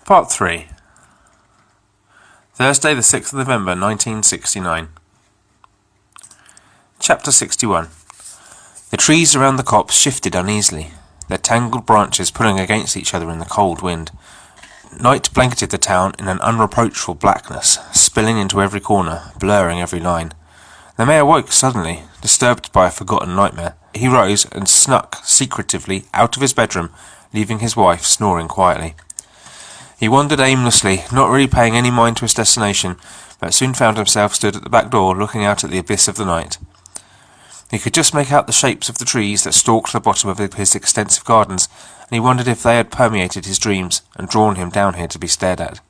Part 3. Thursday the 6th of November 1969. Chapter 61. The trees around the copse shifted uneasily, their tangled branches pulling against each other in the cold wind. Night blanketed the town in an unreproachful blackness, spilling into every corner, blurring every line. The mayor woke suddenly, disturbed by a forgotten nightmare. He rose and snuck secretively out of his bedroom, leaving his wife snoring quietly. He wandered aimlessly, not really paying any mind to his destination, but soon found himself stood at the back door looking out at the abyss of the night. He could just make out the shapes of the trees that stalked the bottom of his extensive gardens, and he wondered if they had permeated his dreams and drawn him down here to be stared at.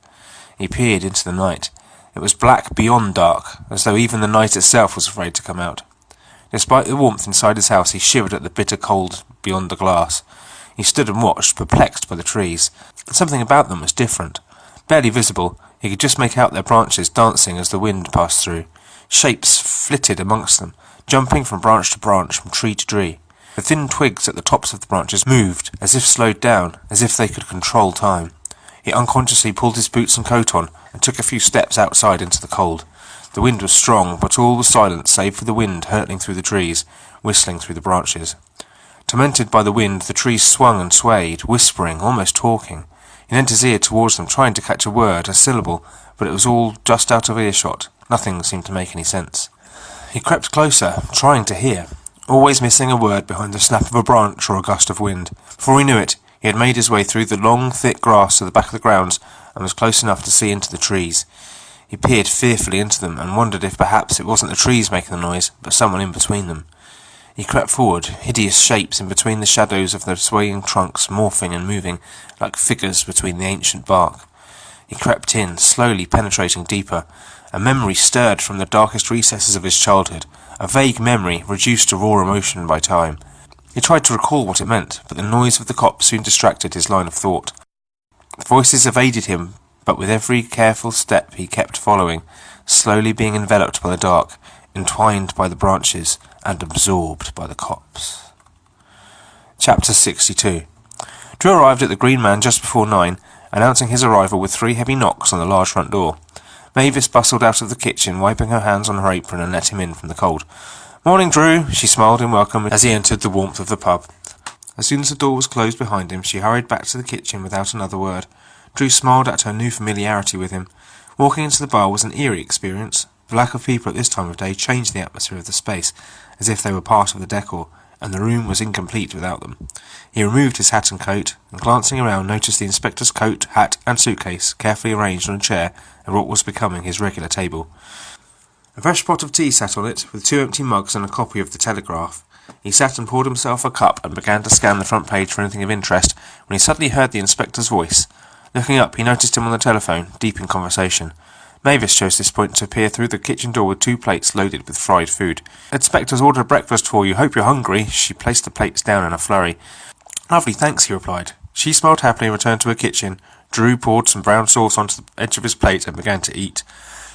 He peered into the night. It was black beyond dark, as though even the night itself was afraid to come out. Despite the warmth inside his house, he shivered at the bitter cold beyond the glass. He stood and watched, perplexed by the trees. Something about them was different. Barely visible, he could just make out their branches dancing as the wind passed through. Shapes flitted amongst them, jumping from branch to branch, from tree to tree. The thin twigs at the tops of the branches moved, as if slowed down, as if they could control time. He unconsciously pulled his boots and coat on, and took a few steps outside into the cold. The wind was strong, but all was silent save for the wind hurtling through the trees, whistling through the branches. Tormented by the wind, the trees swung and swayed, whispering, almost talking. He leant his ear towards them, trying to catch a word, a syllable, but it was all just out of earshot. Nothing seemed to make any sense. He crept closer, trying to hear, always missing a word behind the snap of a branch or a gust of wind. Before he knew it, he had made his way through the long, thick grass to the back of the grounds, and was close enough to see into the trees. He peered fearfully into them, and wondered if perhaps it wasn't the trees making the noise, but someone in between them. He crept forward, hideous shapes in between the shadows of the swaying trunks, morphing and moving, like figures between the ancient bark. He crept in, slowly penetrating deeper. A memory stirred from the darkest recesses of his childhood, a vague memory reduced to raw emotion by time. He tried to recall what it meant, but the noise of the copse soon distracted his line of thought. The voices evaded him, but with every careful step he kept following, slowly being enveloped by the dark, entwined by the branches, and absorbed by the copse. Chapter 62. Drew arrived at the Green Man just before 9, announcing his arrival with 3 heavy knocks on the large front door. Mavis bustled out of the kitchen, wiping her hands on her apron, and let him in from the cold. "Morning, Drew," she smiled in welcome as he entered the warmth of the pub. As soon as the door was closed behind him, she hurried back to the kitchen without another word. Drew smiled at her new familiarity with him. Walking into the bar was an eerie experience. The lack of people at this time of day changed the atmosphere of the space, as if they were part of the decor, and the room was incomplete without them. He removed his hat and coat, and glancing around noticed the inspector's coat, hat, and suitcase carefully arranged on a chair at what was becoming his regular table. A fresh pot of tea sat on it, with 2 empty mugs and a copy of the Telegraph. He sat and poured himself a cup and began to scan the front page for anything of interest, when he suddenly heard the inspector's voice. Looking up, he noticed him on the telephone, deep in conversation. Mavis chose this point to peer through the kitchen door with 2 plates loaded with fried food. "Inspector's ordered breakfast for you. Hope you're hungry." She placed the plates down in a flurry. "Lovely, thanks," he replied. She smiled happily and returned to her kitchen. Drew poured some brown sauce onto the edge of his plate and began to eat.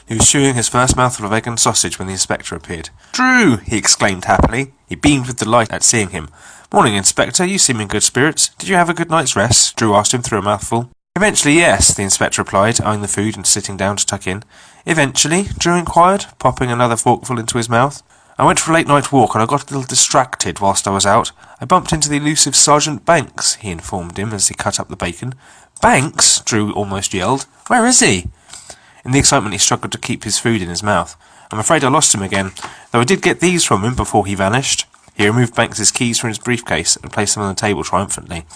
He was chewing his first mouthful of egg and sausage when the inspector appeared. "Drew!" he exclaimed happily. He beamed with delight at seeing him. "Morning, Inspector. You seem in good spirits. Did you have a good night's rest?" Drew asked him through a mouthful. "Eventually, yes," the inspector replied, eyeing the food and sitting down to tuck in. "Eventually?" Drew inquired, popping another forkful into his mouth. "I went for a late-night walk and I got a little distracted whilst I was out. I bumped into the elusive Sergeant Banks," he informed him as he cut up the bacon. "Banks?" Drew almost yelled. "Where is he?" In the excitement he struggled to keep his food in his mouth. "I'm afraid I lost him again, though I did get these from him before he vanished." He removed Banks's keys from his briefcase and placed them on the table triumphantly.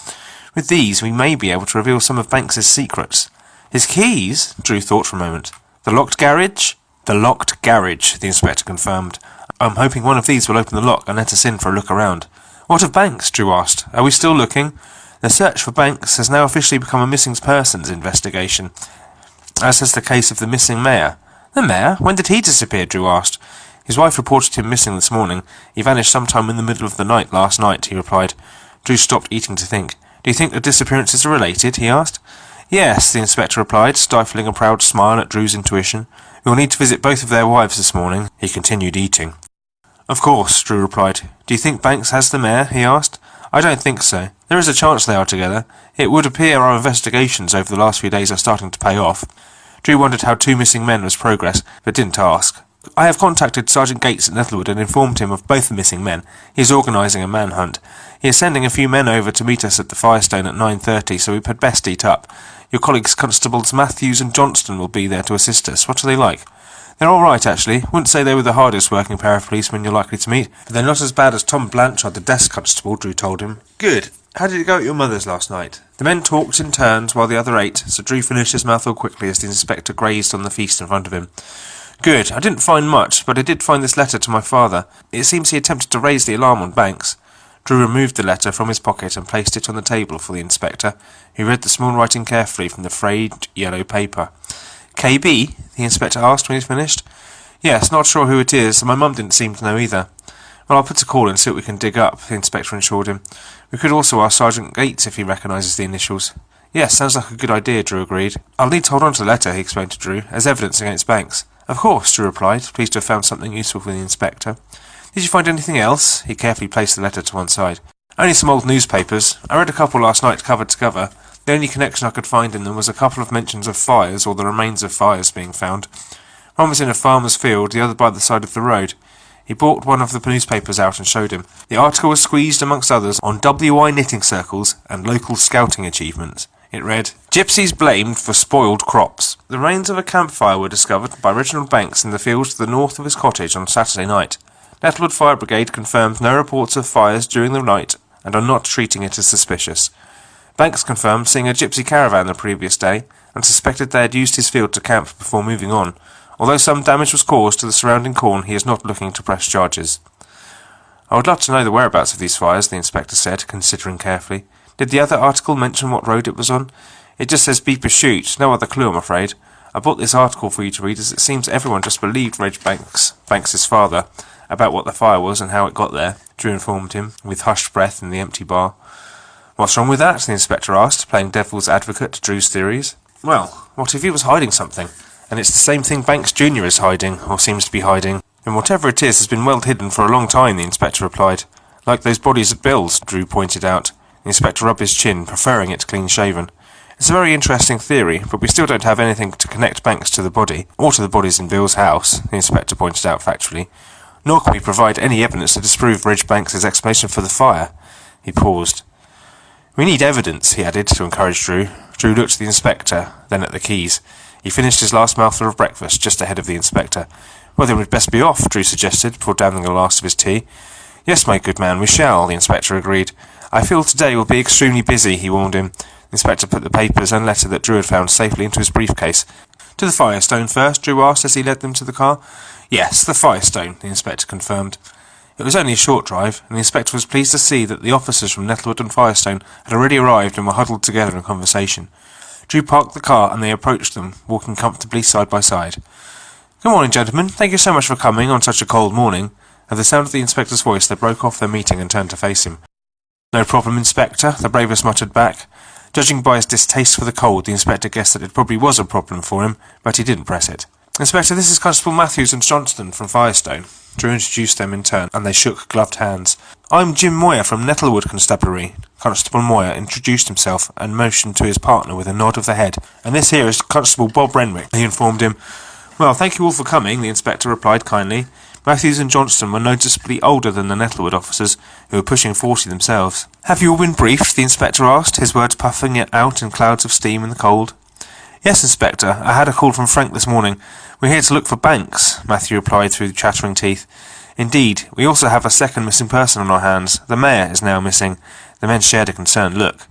"With these we may be able to reveal some of Banks's secrets." "His keys?" Drew thought for a moment. "The locked garage?" "The locked garage," the inspector confirmed. "I'm hoping one of these will open the lock and let us in for a look around." "What of Banks?" Drew asked. "Are we still looking?" "The search for Banks has now officially become a missing persons investigation, as has the case of the missing mayor." "The mayor? When did he disappear?" Drew asked. "His wife reported him missing this morning. He vanished sometime in the middle of the night last night," he replied. Drew stopped eating to think. "Do you think the disappearances are related?" he asked. "Yes," the inspector replied, stifling a proud smile at Drew's intuition. "We'll need to visit both of their wives this morning." He continued eating. "Of course," Drew replied. "Do you think Banks has the mare?" he asked. I don't think so. There is a chance they are together. It would appear our investigations over the last few days are starting to pay off. Drew wondered how 2 missing men was progress, but didn't ask. I have contacted Sergeant Gates at Nettlewood and informed him of both the missing men. He is organising a manhunt. He is sending a few men over to meet us at the Firestone at 9:30, so we had best eat up. Your colleagues Constables Matthews and Johnston will be there to assist us. What are they like? They're all right, actually. Wouldn't say they were the hardest working pair of policemen you're likely to meet, but they're not as bad as Tom Blanchard, the desk constable, Drew told him. Good. How did it go at your mother's last night? The men talked in turns while the other ate, so Drew finished his mouthful quickly as the inspector grazed on the feast in front of him. Good. I didn't find much, but I did find this letter to my father. It seems he attempted to raise the alarm on Banks. Drew removed the letter from his pocket and placed it on the table for the inspector, who read the small writing carefully from the frayed yellow paper. KB? The inspector asked when he'd finished. Yes, not sure who it is, and my mum didn't seem to know either. Well, I'll put a call and see what we can dig up, the inspector assured him. We could also ask Sergeant Gates if he recognises the initials. Yes, sounds like a good idea, Drew agreed. I'll need to hold on to the letter, he explained to Drew, as evidence against Banks. Of course, Drew replied, pleased to have found something useful for the inspector. Did you find anything else? He carefully placed the letter to one side. Only some old newspapers. I read a couple last night cover to cover. The only connection I could find in them was a couple of mentions of fires, or the remains of fires being found. One was in a farmer's field, the other by the side of the road. He brought one of the newspapers out and showed him. The article was squeezed, amongst others, on WI knitting circles and local scouting achievements. It read, Gypsies blamed for spoiled crops. The remains of a campfire were discovered by Reginald Banks in the fields to the north of his cottage on Saturday night. Nettlewood Fire Brigade confirmed no reports of fires during the night and are not treating it as suspicious. Banks confirmed seeing a gypsy caravan the previous day and suspected they had used his field to camp before moving on. Although some damage was caused to the surrounding corn, he is not looking to press charges. I would love to know the whereabouts of these fires, the inspector said, considering carefully. Did the other article mention what road it was on? It just says Beeper Chute, no other clue, I'm afraid. I bought this article for you to read as it seems everyone just believed Reg Banks's father, about what the fire was and how it got there, Drew informed him, with hushed breath in the empty bar. What's wrong with that? The inspector asked, playing devil's advocate to Drew's theories. Well, what if he was hiding something? And it's the same thing Banks Jr. is hiding, or seems to be hiding. And whatever it is has been well hidden for a long time, the inspector replied. Like those bodies at Bill's, Drew pointed out. The inspector rubbed his chin, preferring it clean-shaven. It's a very interesting theory, but we still don't have anything to connect Banks to the body, or to the bodies in Bill's house, the inspector pointed out factually. Nor can we provide any evidence to disprove Reg Banks' explanation for the fire. He paused. We need evidence, he added, to encourage Drew. Drew looked at the inspector, then at the keys. He finished his last mouthful of breakfast just ahead of the inspector. Well, then we'd best be off, Drew suggested, before downing the last of his tea. Yes, my good man, we shall, the inspector agreed. I feel today will be extremely busy, he warned him. The inspector put the papers and letter that Drew had found safely into his briefcase. To the Firestone first, Drew asked as he led them to the car. Yes, the Firestone, the inspector confirmed. It was only a short drive, and the inspector was pleased to see that the officers from Nettlewood and Firestone had already arrived and were huddled together in conversation. Drew parked the car and they approached them, walking comfortably side by side. Good morning, gentlemen. Thank you so much for coming on such a cold morning. At the sound of the inspector's voice, they broke off their meeting and turned to face him. No problem, Inspector, the bravest muttered back. Judging by his distaste for the cold, the inspector guessed that it probably was a problem for him, but he didn't press it. Inspector, this is Constable Matthews and Johnston from Firestone. Drew introduced them in turn, and they shook gloved hands. I'm Jim Moyer from Nettlewood Constabulary. Constable Moyer introduced himself and motioned to his partner with a nod of the head. And this here is Constable Bob Renwick, he informed him. Well, thank you all for coming, the inspector replied kindly. Matthews and Johnston were noticeably older than the Nettlewood officers, who were pushing 40 themselves. Have you all been briefed? The inspector asked, his words puffing it out in clouds of steam in the cold. Yes, Inspector. I had a call from Frank this morning. We're here to look for Banks, Matthew replied through chattering teeth. Indeed, we also have a second missing person on our hands. The mayor is now missing. The men shared a concerned look.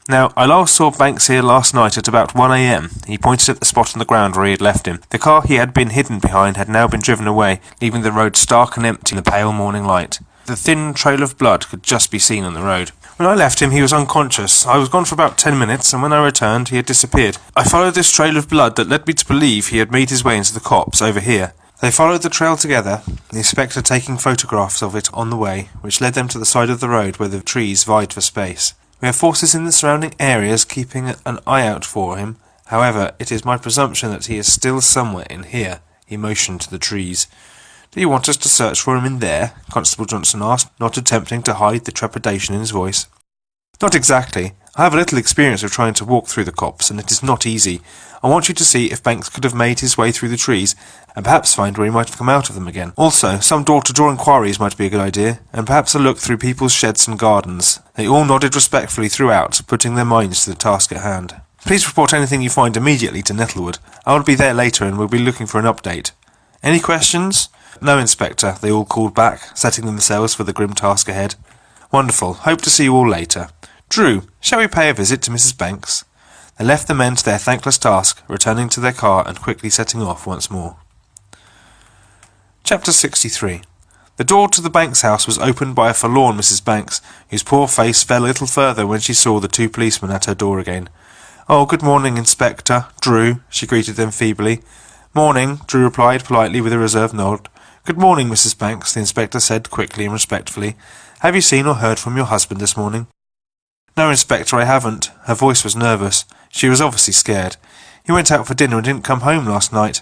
Now, I last saw Banks here last night at about 1 a.m. He pointed at the spot on the ground where he had left him. The car he had been hidden behind had now been driven away, leaving the road stark and empty in the pale morning light. The thin trail of blood could just be seen on the road. When I left him, he was unconscious. I was gone for about 10 minutes, and when I returned, he had disappeared. I followed this trail of blood that led me to believe he had made his way into the copse over here. They followed the trail together, the inspector taking photographs of it on the way, which led them to the side of the road where the trees vied for space. We have forces in the surrounding areas keeping an eye out for him. However, it is my presumption that he is still somewhere in here. He motioned to the trees. Do you want us to search for him in there? Constable Johnson asked, not attempting to hide the trepidation in his voice. Not exactly. I have a little experience of trying to walk through the copse, and it is not easy. I want you to see if Banks could have made his way through the trees, and perhaps find where he might have come out of them again. Also, some door-to-door inquiries might be a good idea, and perhaps a look through people's sheds and gardens. They all nodded respectfully throughout, putting their minds to the task at hand. Please report anything you find immediately to Nettlewood. I will be there later and will be looking for an update. Any questions? No, Inspector, they all called back, setting themselves for the grim task ahead. Wonderful. Hope to see you all later. Drew, shall we pay a visit to Mrs. Banks? They left the men to their thankless task, returning to their car and quickly setting off once more. Chapter 63. The door to the Banks house was opened by a forlorn Mrs. Banks, whose poor face fell a little further when she saw the two policemen at her door again. Oh, good morning, Inspector. Drew, she greeted them feebly. Morning, Drew replied politely with a reserved nod. Good morning, Mrs. Banks, the inspector said quickly and respectfully. Have you seen or heard from your husband this morning? No, Inspector, I haven't. Her voice was nervous. She was obviously scared. He went out for dinner and didn't come home last night.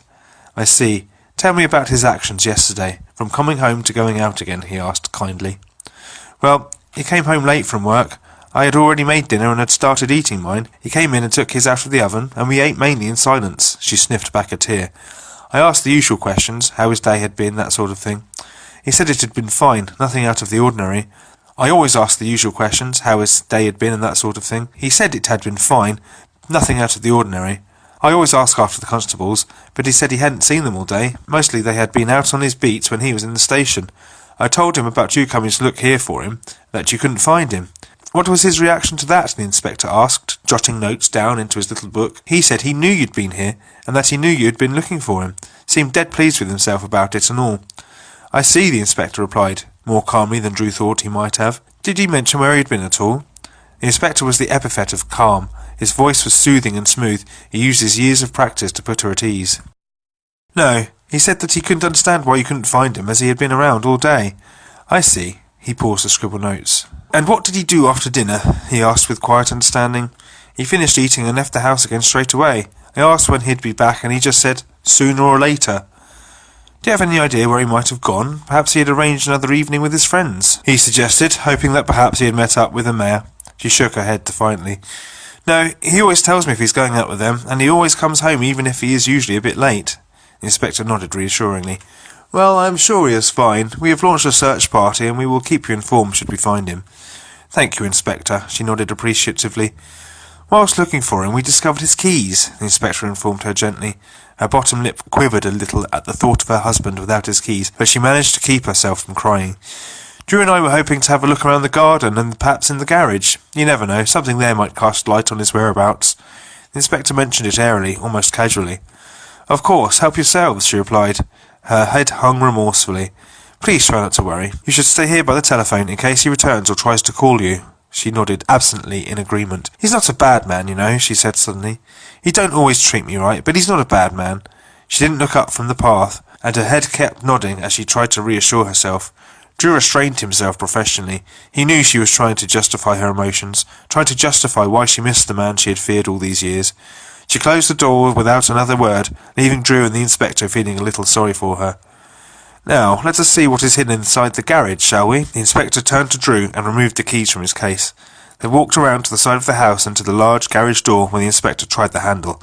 I see. Tell me about his actions yesterday. From coming home to going out again, he asked kindly. Well, he came home late from work. I had already made dinner and had started eating mine. He came in and took his out of the oven, and we ate mainly in silence. She sniffed back a tear. I asked the usual questions, how his day had been, that sort of thing. He said it had been fine, nothing out of the ordinary. I always asked the usual questions, how his day had been and that sort of thing. He said it had been fine, nothing out of the ordinary. I always asked after the constables, but he said he hadn't seen them all day. Mostly they had been out on his beats when he was in the station. I told him about you coming to look here for him, that you couldn't find him. What was his reaction to that? The inspector asked, jotting notes down into his little book. He said he knew you'd been here, and that he knew you'd been looking for him. Seemed dead pleased with himself about it and all. I see, the inspector replied, more calmly than Drew thought he might have. Did he mention where he'd been at all? The inspector was the epithet of calm. His voice was soothing and smooth. He used his years of practice to put her at ease. No, he said that he couldn't understand why you couldn't find him, as he had been around all day. I see. He paused to scribble notes. And what did he do after dinner? He asked with quiet understanding. He finished eating and left the house again straight away. I asked when he'd be back, and he just said, sooner or later. Do you have any idea where he might have gone? Perhaps he had arranged another evening with his friends, he suggested, hoping that perhaps he had met up with the mayor. She shook her head defiantly. No, he always tells me if he's going out with them, and he always comes home even if he is usually a bit late. The inspector nodded reassuringly. Well, I'm sure he is fine. We have launched a search party, and we will keep you informed should we find him. Thank you, Inspector, she nodded appreciatively. Whilst looking for him, we discovered his keys, the inspector informed her gently. Her bottom lip quivered a little at the thought of her husband without his keys, but she managed to keep herself from crying. Drew and I were hoping to have a look around the garden and perhaps in the garage. You never know, something there might cast light on his whereabouts. The inspector mentioned it airily, almost casually. Of course, help yourselves, she replied. Her head hung remorsefully. Please try not to worry. You should stay here by the telephone in case he returns or tries to call you. She nodded absently in agreement. He's not a bad man, you know, she said suddenly. He don't always treat me right, but he's not a bad man. She didn't look up from the path, and her head kept nodding as she tried to reassure herself. Drew restrained himself professionally. He knew she was trying to justify her emotions, trying to justify why she missed the man she had feared all these years. She closed the door without another word, leaving Drew and the inspector feeling a little sorry for her. Now, let us see what is hidden inside the garage, shall we? The inspector turned to Drew and removed the keys from his case. They walked around to the side of the house and to the large garage door when the inspector tried the handle.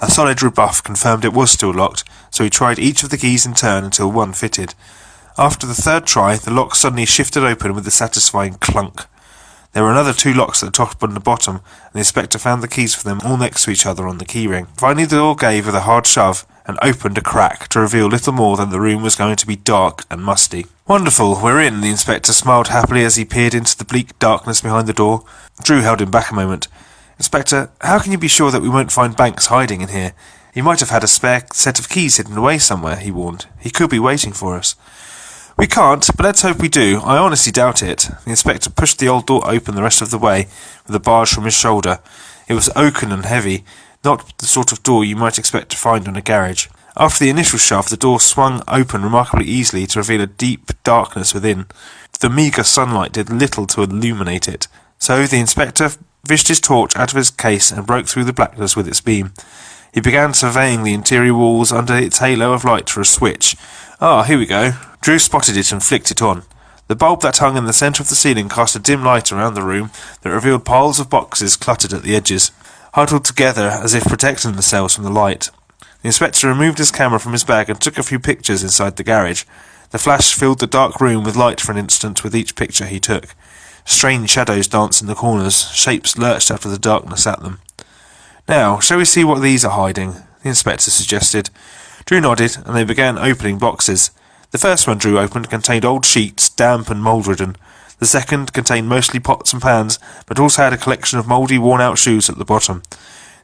A solid rebuff confirmed it was still locked, so he tried each of the keys in turn until one fitted. After the third try, the lock suddenly shifted open with a satisfying clunk. There were another two locks at the top and the bottom, and the inspector found the keys for them all next to each other on the keyring. Finally the door gave with a hard shove, and opened a crack to reveal little more than the room was going to be dark and musty. Wonderful, we're in, the inspector smiled happily as he peered into the bleak darkness behind the door. Drew held him back a moment. Inspector, how can you be sure that we won't find Banks hiding in here? He might have had a spare set of keys hidden away somewhere, he warned. He could be waiting for us. We can't, but let's hope we do. I honestly doubt it. The inspector pushed the old door open the rest of the way, with a barge from his shoulder. It was oaken and heavy, not the sort of door you might expect to find in a garage. After the initial shove, the door swung open remarkably easily to reveal a deep darkness within. The meagre sunlight did little to illuminate it, so the inspector fished his torch out of his case and broke through the blackness with its beam. He began surveying the interior walls under its halo of light for a switch. Ah, here we go. Drew spotted it and flicked it on. The bulb that hung in the centre of the ceiling cast a dim light around the room that revealed piles of boxes cluttered at the edges, huddled together as if protecting themselves from the light. The inspector removed his camera from his bag and took a few pictures inside the garage. The flash filled the dark room with light for an instant with each picture he took. Strange shadows danced in the corners, shapes lurched out of the darkness at them. Now, shall we see what these are hiding? The inspector suggested. Drew nodded, and they began opening boxes. The first one Drew opened contained old sheets, damp and mould-ridden. The second contained mostly pots and pans, but also had a collection of mouldy, worn-out shoes at the bottom.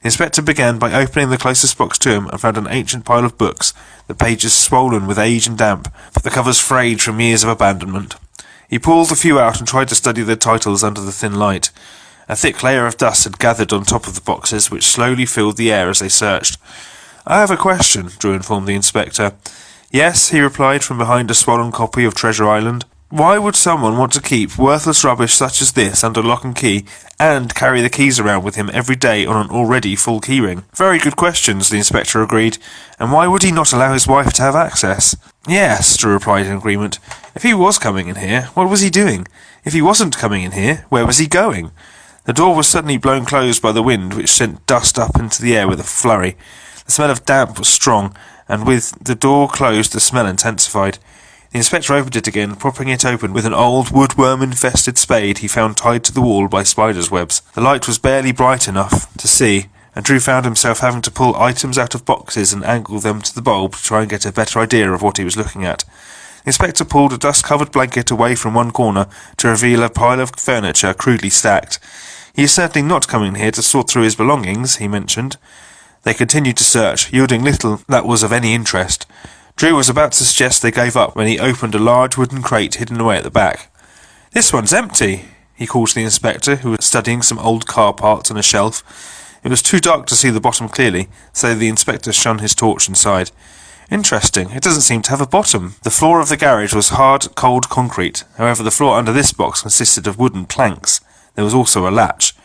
The inspector began by opening the closest box to him and found an ancient pile of books, the pages swollen with age and damp, but the covers frayed from years of abandonment. He pulled a few out and tried to study the titles under the thin light. A thick layer of dust had gathered on top of the boxes, which slowly filled the air as they searched. "I have a question," Drew informed the inspector. "Yes," he replied from behind a swollen copy of Treasure Island. "Why would someone want to keep worthless rubbish such as this under lock and key, and carry the keys around with him every day on an already full keyring?" "Very good questions," the inspector agreed. "And why would he not allow his wife to have access?" "Yes," Drew replied in agreement. "If he was coming in here, what was he doing? If he wasn't coming in here, where was he going?" The door was suddenly blown closed by the wind, which sent dust up into the air with a flurry. The smell of damp was strong, and with the door closed the smell intensified. The inspector opened it again, propping it open with an old woodworm-infested spade he found tied to the wall by spiders' webs. The light was barely bright enough to see, and Drew found himself having to pull items out of boxes and angle them to the bulb to try and get a better idea of what he was looking at. The inspector pulled a dust-covered blanket away from one corner to reveal a pile of furniture crudely stacked. "He is certainly not coming here to sort through his belongings," he mentioned. They continued to search, yielding little that was of any interest. Drew was about to suggest they gave up when he opened a large wooden crate hidden away at the back. "This one's empty," he called to the inspector, who was studying some old car parts on a shelf. It was too dark to see the bottom clearly, so the inspector shone his torch inside. "Interesting, it doesn't seem to have a bottom." The floor of the garage was hard, cold concrete. However, the floor under this box consisted of wooden planks. There was also a latch.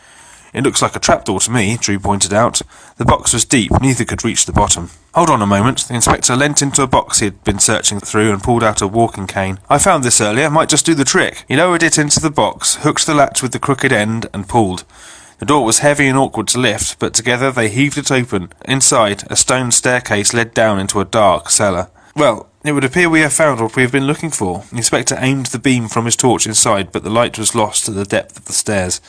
"It looks like a trapdoor to me," Drew pointed out. The box was deep, neither could reach the bottom. "Hold on a moment." The inspector leant into a box he had been searching through and pulled out a walking cane. "I found this earlier, might just do the trick." He lowered it into the box, hooked the latch with the crooked end, and pulled. The door was heavy and awkward to lift, but together they heaved it open. Inside, a stone staircase led down into a dark cellar. "Well, it would appear we have found what we have been looking for." The inspector aimed the beam from his torch inside, but the light was lost at the depth of the stairs.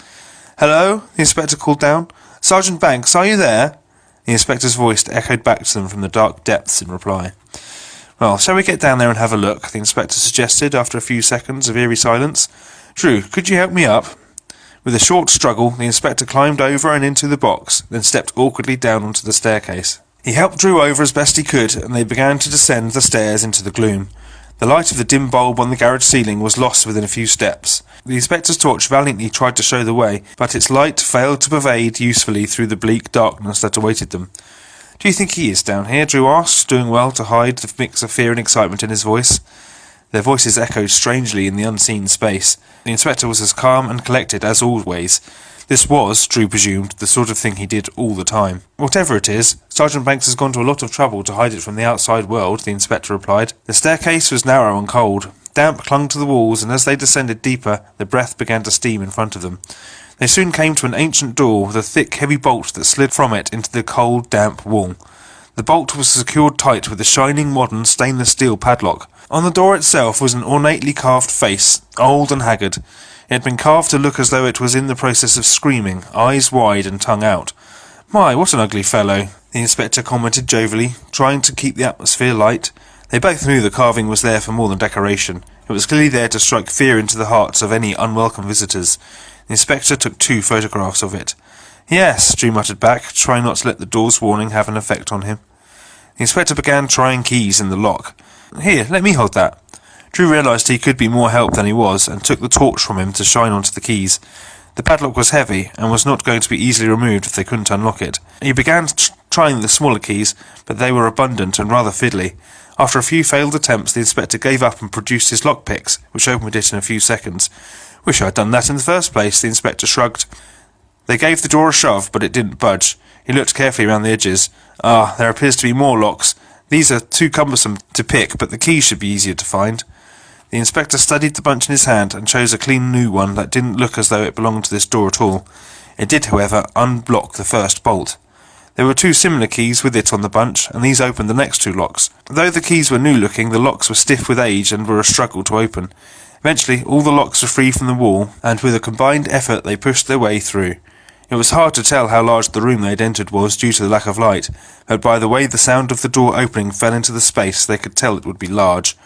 "Hello?" the inspector called down. "Sergeant Banks, are you there?" The inspector's voice echoed back to them from the dark depths in reply. "Well, shall we get down there and have a look?" the inspector suggested after a few seconds of eerie silence. "Drew, could you help me up?" With a short struggle, the inspector climbed over and into the box, then stepped awkwardly down onto the staircase. He helped Drew over as best he could, and they began to descend the stairs into the gloom. The light of the dim bulb on the garage ceiling was lost within a few steps. The inspector's torch valiantly tried to show the way, but its light failed to pervade usefully through the bleak darkness that awaited them. "Do you think he is down here?" Drew asked, doing well to hide the mix of fear and excitement in his voice. Their voices echoed strangely in the unseen space. The inspector was as calm and collected as always. This was, Drew presumed, the sort of thing he did all the time. "Whatever it is, Sergeant Banks has gone to a lot of trouble to hide it from the outside world," the inspector replied. The staircase was narrow and cold. Damp clung to the walls, and as they descended deeper, the breath began to steam in front of them. They soon came to an ancient door with a thick, heavy bolt that slid from it into the cold, damp wall. The bolt was secured tight with a shining, modern, stainless steel padlock. On the door itself was an ornately carved face, old and haggard. It had been carved to look as though it was in the process of screaming, eyes wide and tongue out. "My, what an ugly fellow," the inspector commented jovially, trying to keep the atmosphere light. They both knew the carving was there for more than decoration. It was clearly there to strike fear into the hearts of any unwelcome visitors. The inspector took 2 photographs of it. "Yes," Drew muttered back, trying not to let the door's warning have an effect on him. The inspector began trying keys in the lock. "Here, let me hold that." Drew realised he could be more help than he was, and took the torch from him to shine onto the keys. The padlock was heavy, and was not going to be easily removed if they couldn't unlock it. He began trying the smaller keys, but they were abundant and rather fiddly. After a few failed attempts, the inspector gave up and produced his lockpicks, which opened it in a few seconds. "Wish I'd done that in the first place," the inspector shrugged. They gave the door a shove, but it didn't budge. He looked carefully around the edges. Ah, there appears to be more locks. These are too cumbersome to pick, but the keys should be easier to find. The inspector studied the bunch in his hand and chose a clean new one that didn't look as though it belonged to this door at all. It did, however, unblock the first bolt. There were 2 similar keys with it on the bunch, and these opened the next 2 locks. Though the keys were new-looking, the locks were stiff with age and were a struggle to open. Eventually, all the locks were free from the wall, and with a combined effort they pushed their way through. It was hard to tell how large the room they had entered was due to the lack of light, but by the way the sound of the door opening fell into the space they could tell it would be large.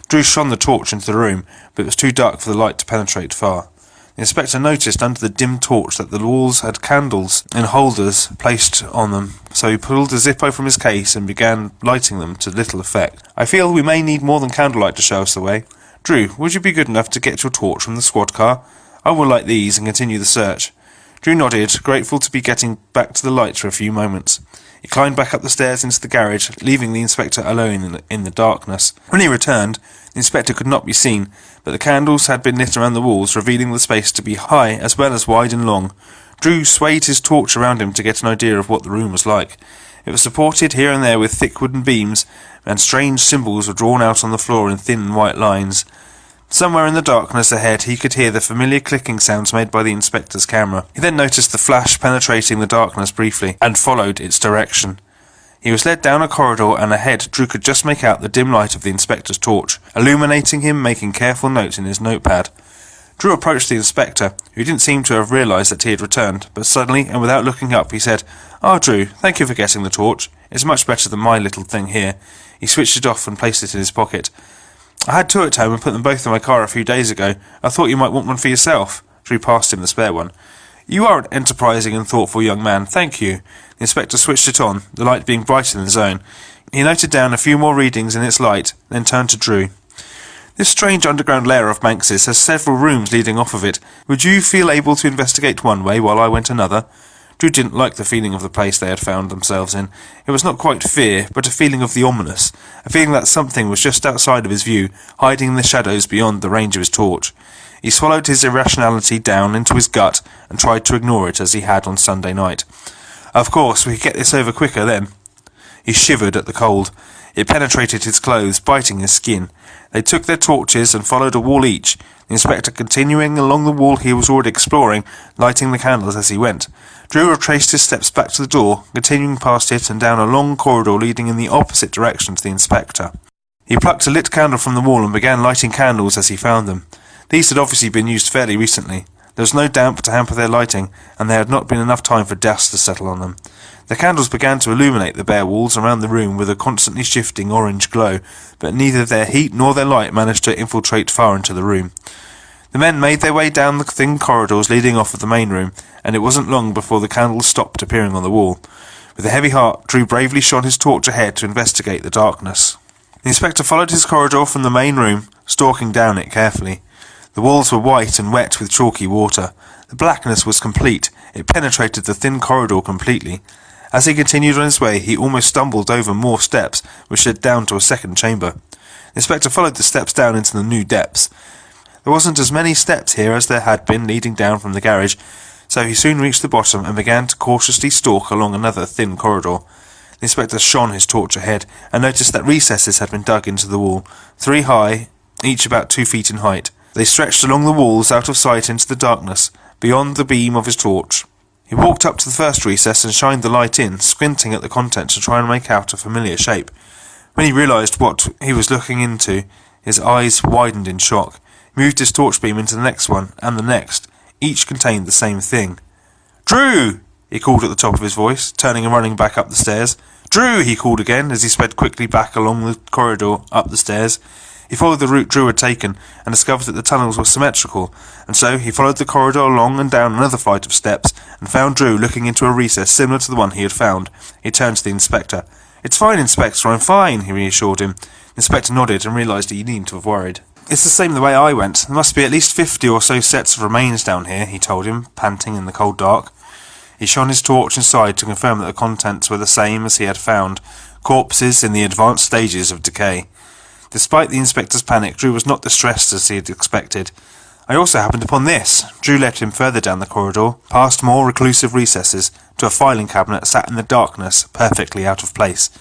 Drew shone the torch into the room, but it was too dark for the light to penetrate far. The inspector noticed under the dim torch that the walls had candles in holders placed on them, so he pulled a Zippo from his case and began lighting them to little effect. "I feel we may need more than candlelight to show us the way. Drew, would you be good enough to get your torch from the squad car? I will light these and continue the search." Drew nodded, grateful to be getting back to the light for a few moments. He climbed back up the stairs into the garage, leaving the inspector alone in the darkness. When he returned, the inspector could not be seen, but the candles had been lit around the walls, revealing the space to be high as well as wide and long. Drew swayed his torch around him to get an idea of what the room was like. It was supported here and there with thick wooden beams, and strange symbols were drawn out on the floor in thin white lines. Somewhere in the darkness ahead he could hear the familiar clicking sounds made by the inspector's camera. He then noticed the flash penetrating the darkness briefly, and followed its direction. He was led down a corridor, and ahead Drew could just make out the dim light of the inspector's torch, illuminating him, making careful notes in his notepad. Drew approached the inspector, who didn't seem to have realised that he had returned, but suddenly, and without looking up, he said, "Ah, Drew, thank you for getting the torch. It's much better than my little thing here." He switched it off and placed it in his pocket. "I had 2 at home and put them both in my car a few days ago. I thought you might want one for yourself." Drew passed him the spare one. "You are an enterprising and thoughtful young man, thank you." The inspector switched it on, the light being bright in the zone. He noted down a few more readings in its light, then turned to Drew. "This strange underground lair of Manx's has several rooms leading off of it. Would you feel able to investigate one way while I went another?" Drew didn't like the feeling of the place they had found themselves in. It was not quite fear, but a feeling of the ominous, a feeling that something was just outside of his view, hiding in the shadows beyond the range of his torch. He swallowed his irrationality down into his gut and tried to ignore it as he had on Sunday night. "Of course, we could get this over quicker then." He shivered at the cold. It penetrated his clothes, biting his skin. They took their torches and followed a wall each, the inspector continuing along the wall he was already exploring, lighting the candles as he went. Drew retraced his steps back to the door, continuing past it and down a long corridor leading in the opposite direction to the inspector. He plucked a lit candle from the wall and began lighting candles as he found them. These had obviously been used fairly recently. There was no damp to hamper their lighting, and there had not been enough time for dust to settle on them. The candles began to illuminate the bare walls around the room with a constantly shifting orange glow, but neither their heat nor their light managed to infiltrate far into the room. The men made their way down the thin corridors leading off of the main room, and it wasn't long before the candles stopped appearing on the wall. With a heavy heart, Drew bravely shone his torch ahead to investigate the darkness. The inspector followed his corridor from the main room, stalking down it carefully. The walls were white and wet with chalky water. The blackness was complete. It penetrated the thin corridor completely. As he continued on his way, he almost stumbled over more steps, which led down to a second chamber. The inspector followed the steps down into the new depths. There wasn't as many steps here as there had been leading down from the garage, so he soon reached the bottom and began to cautiously stalk along another thin corridor. The inspector shone his torch ahead and noticed that recesses had been dug into the wall, 3 high, each about 2 feet in height. They stretched along the walls out of sight into the darkness, beyond the beam of his torch. He walked up to the first recess and shined the light in, squinting at the contents to try and make out a familiar shape. When he realised what he was looking into, his eyes widened in shock. He moved his torch beam into the next one, and the next. Each contained the same thing. "Drew!" he called at the top of his voice, turning and running back up the stairs. "Drew!" he called again as he sped quickly back along the corridor up the stairs. He followed the route Drew had taken and discovered that the tunnels were symmetrical, and so he followed the corridor along and down another flight of steps and found Drew looking into a recess similar to the one he had found. He turned to the inspector. "It's fine, Inspector, I'm fine," he reassured him. The inspector nodded and realised he needn't to have worried. "It's the same the way I went. There must be at least 50 or so sets of remains down here," he told him, panting in the cold dark. He shone his torch inside to confirm that the contents were the same as he had found, corpses in the advanced stages of decay. Despite the inspector's panic, Drew was not distressed as he had expected. "I also happened upon this." Drew led him further down the corridor, past more reclusive recesses, to a filing cabinet sat in the darkness, perfectly out of place.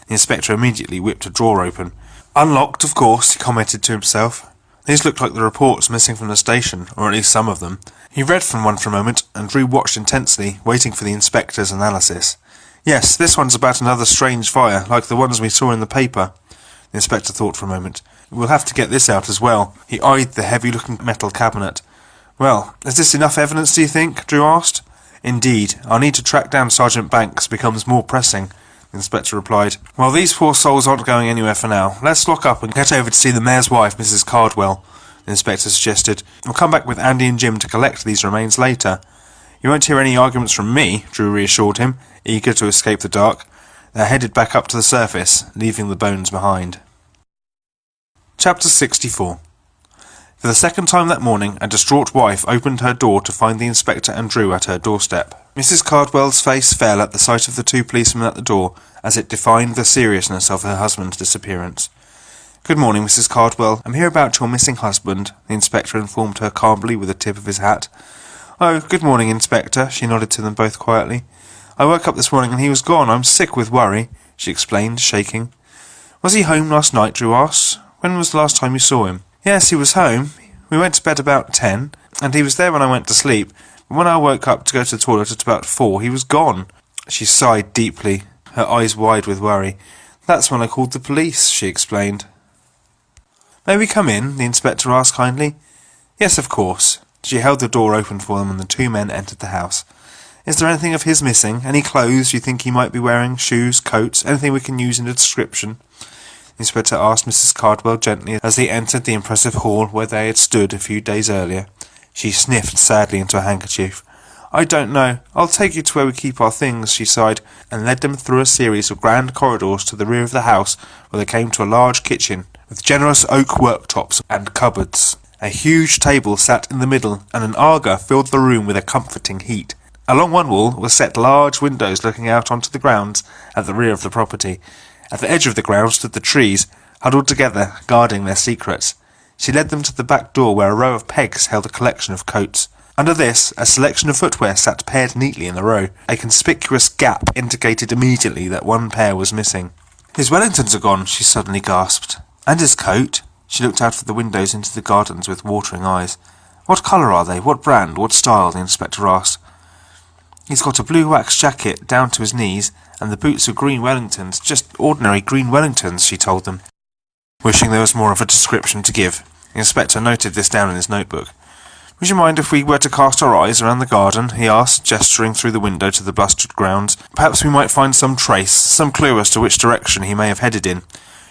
The inspector immediately whipped a drawer open. "Unlocked, of course," he commented to himself. These looked like the reports missing from the station, or at least some of them. He read from one for a moment, and Drew watched intensely, waiting for the inspector's analysis. "Yes, this one's about another strange fire, like the ones we saw in the paper." The inspector thought for a moment. "We'll have to get this out as well." He eyed the heavy-looking metal cabinet. "Well, is this enough evidence, do you think?" Drew asked. "Indeed. Our need to track down Sergeant Banks becomes more pressing," the inspector replied. "Well, these poor souls aren't going anywhere for now. Let's lock up and get over to see the mayor's wife, Mrs. Cardwell," the inspector suggested. "We'll come back with Andy and Jim to collect these remains later." "You won't hear any arguments from me," Drew reassured him, eager to escape the dark. They headed back up to the surface, leaving the bones behind. Chapter 64. For the second time that morning, a distraught wife opened her door to find the inspector and Drew at her doorstep. Mrs. Cardwell's face fell at the sight of the two policemen at the door, as it defined the seriousness of her husband's disappearance. "Good morning, Mrs. Cardwell. I'm here about your missing husband," the inspector informed her calmly with a tip of his hat. "Oh, good morning, Inspector," she nodded to them both quietly. "I woke up this morning and he was gone. I'm sick with worry," she explained, shaking. "Was he home last night?" Drew asked. "When was the last time you saw him?" "Yes, he was home. We went to bed about 10, and he was there when I went to sleep. But when I woke up to go to the toilet at about 4, he was gone." She sighed deeply, her eyes wide with worry. "That's when I called the police," she explained. "May we come in?" the inspector asked kindly. "Yes, of course." She held the door open for them and the two men entered the house. "Is there anything of his missing? Any clothes you think he might be wearing? Shoes, coats, anything we can use in a description?" The inspector asked Mrs. Cardwell gently as they entered the impressive hall where they had stood a few days earlier. She sniffed sadly into a handkerchief. "I don't know. I'll take you to where we keep our things," she sighed, and led them through a series of grand corridors to the rear of the house, where they came to a large kitchen with generous oak worktops and cupboards. A huge table sat in the middle, and an Aga filled the room with a comforting heat. Along one wall were set large windows looking out onto the grounds at the rear of the property. At the edge of the ground stood the trees, huddled together, guarding their secrets. She led them to the back door where a row of pegs held a collection of coats. Under this, a selection of footwear sat paired neatly in a row. A conspicuous gap indicated immediately that one pair was missing. "His Wellingtons are gone," she suddenly gasped. "And his coat?" She looked out of the windows into the gardens with watering eyes. "What colour are they? What brand? What style?" the inspector asked. "He's got a blue wax jacket down to his knees, and the boots are green Wellingtons, just ordinary green Wellingtons," she told them, wishing there was more of a description to give. The inspector noted this down in his notebook. "Would you mind if we were to cast our eyes around the garden?" he asked, gesturing through the window to the blustered grounds. "Perhaps we might find some trace, some clue as to which direction he may have headed in."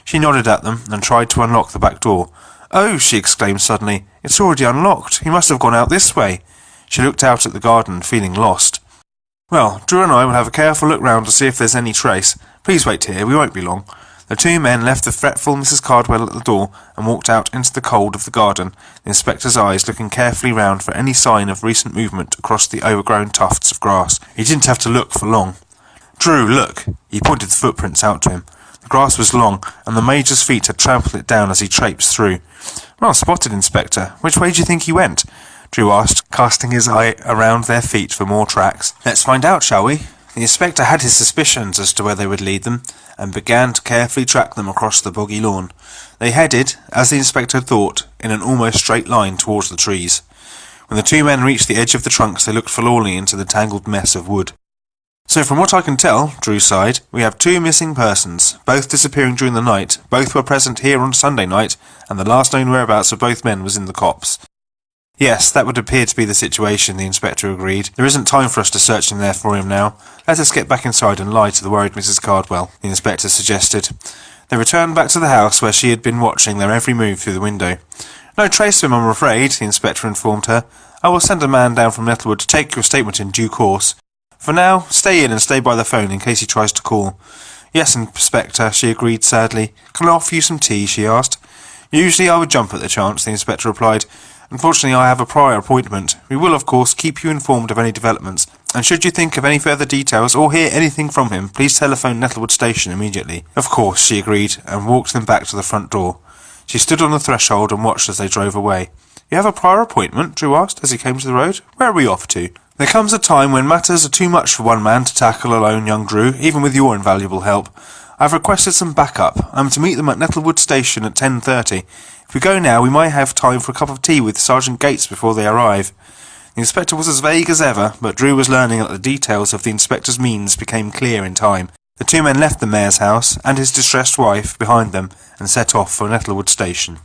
She nodded at them and tried to unlock the back door. "Oh," she exclaimed suddenly, "it's already unlocked. He must have gone out this way." She looked out at the garden, feeling lost. "Well, Drew and I will have a careful look round to see if there's any trace. Please wait here, we won't be long." The two men left the fretful Mrs. Cardwell at the door and walked out into the cold of the garden, the inspector's eyes looking carefully round for any sign of recent movement across the overgrown tufts of grass. He didn't have to look for long. "Drew, look!" He pointed the footprints out to him. The grass was long, and the Major's feet had trampled it down as he traipsed through. "Well spotted, Inspector. Which way do you think he went?" Drew asked, casting his eye around their feet for more tracks. "Let's find out, shall we?" The inspector had his suspicions as to where they would lead them, and began to carefully track them across the boggy lawn. They headed, as the inspector had thought, in an almost straight line towards the trees. When the two men reached the edge of the trunks, they looked forlornly into the tangled mess of wood. "So from what I can tell," Drew sighed, "we have two missing persons, both disappearing during the night. Both were present here on Sunday night, and the last known whereabouts of both men was in the copse." "Yes, that would appear to be the situation," the inspector agreed. "There isn't time for us to search in there for him now. Let us get back inside and lie to the worried Mrs. Cardwell," the inspector suggested. They returned back to the house where she had been watching their every move through the window. "No trace of him, I'm afraid," the inspector informed her. "I will send a man down from Nettlewood to take your statement in due course. For now, stay in and stay by the phone in case he tries to call." "Yes, Inspector," she agreed sadly. "Can I offer you some tea?" she asked. "Usually I would jump at the chance," the inspector replied. "Unfortunately, I have a prior appointment. We will, of course, keep you informed of any developments, and should you think of any further details or hear anything from him, please telephone Nettlewood Station immediately." "Of course," she agreed, and walked them back to the front door. She stood on the threshold and watched as they drove away. "You have a prior appointment?" Drew asked as he came to the road. "Where are we off to?" There comes a time when matters are too much for one man to tackle alone, young Drew, even with your invaluable help. I've requested some backup. I'm to meet them at Nettlewood Station at 10:30. If we go now, we might have time for a cup of tea with Sergeant Gates before they arrive. The inspector was as vague as ever, but Drew was learning that the details of the inspector's means became clear in time. The two men left the mayor's house and his distressed wife behind them and set off for Nettlewood Station.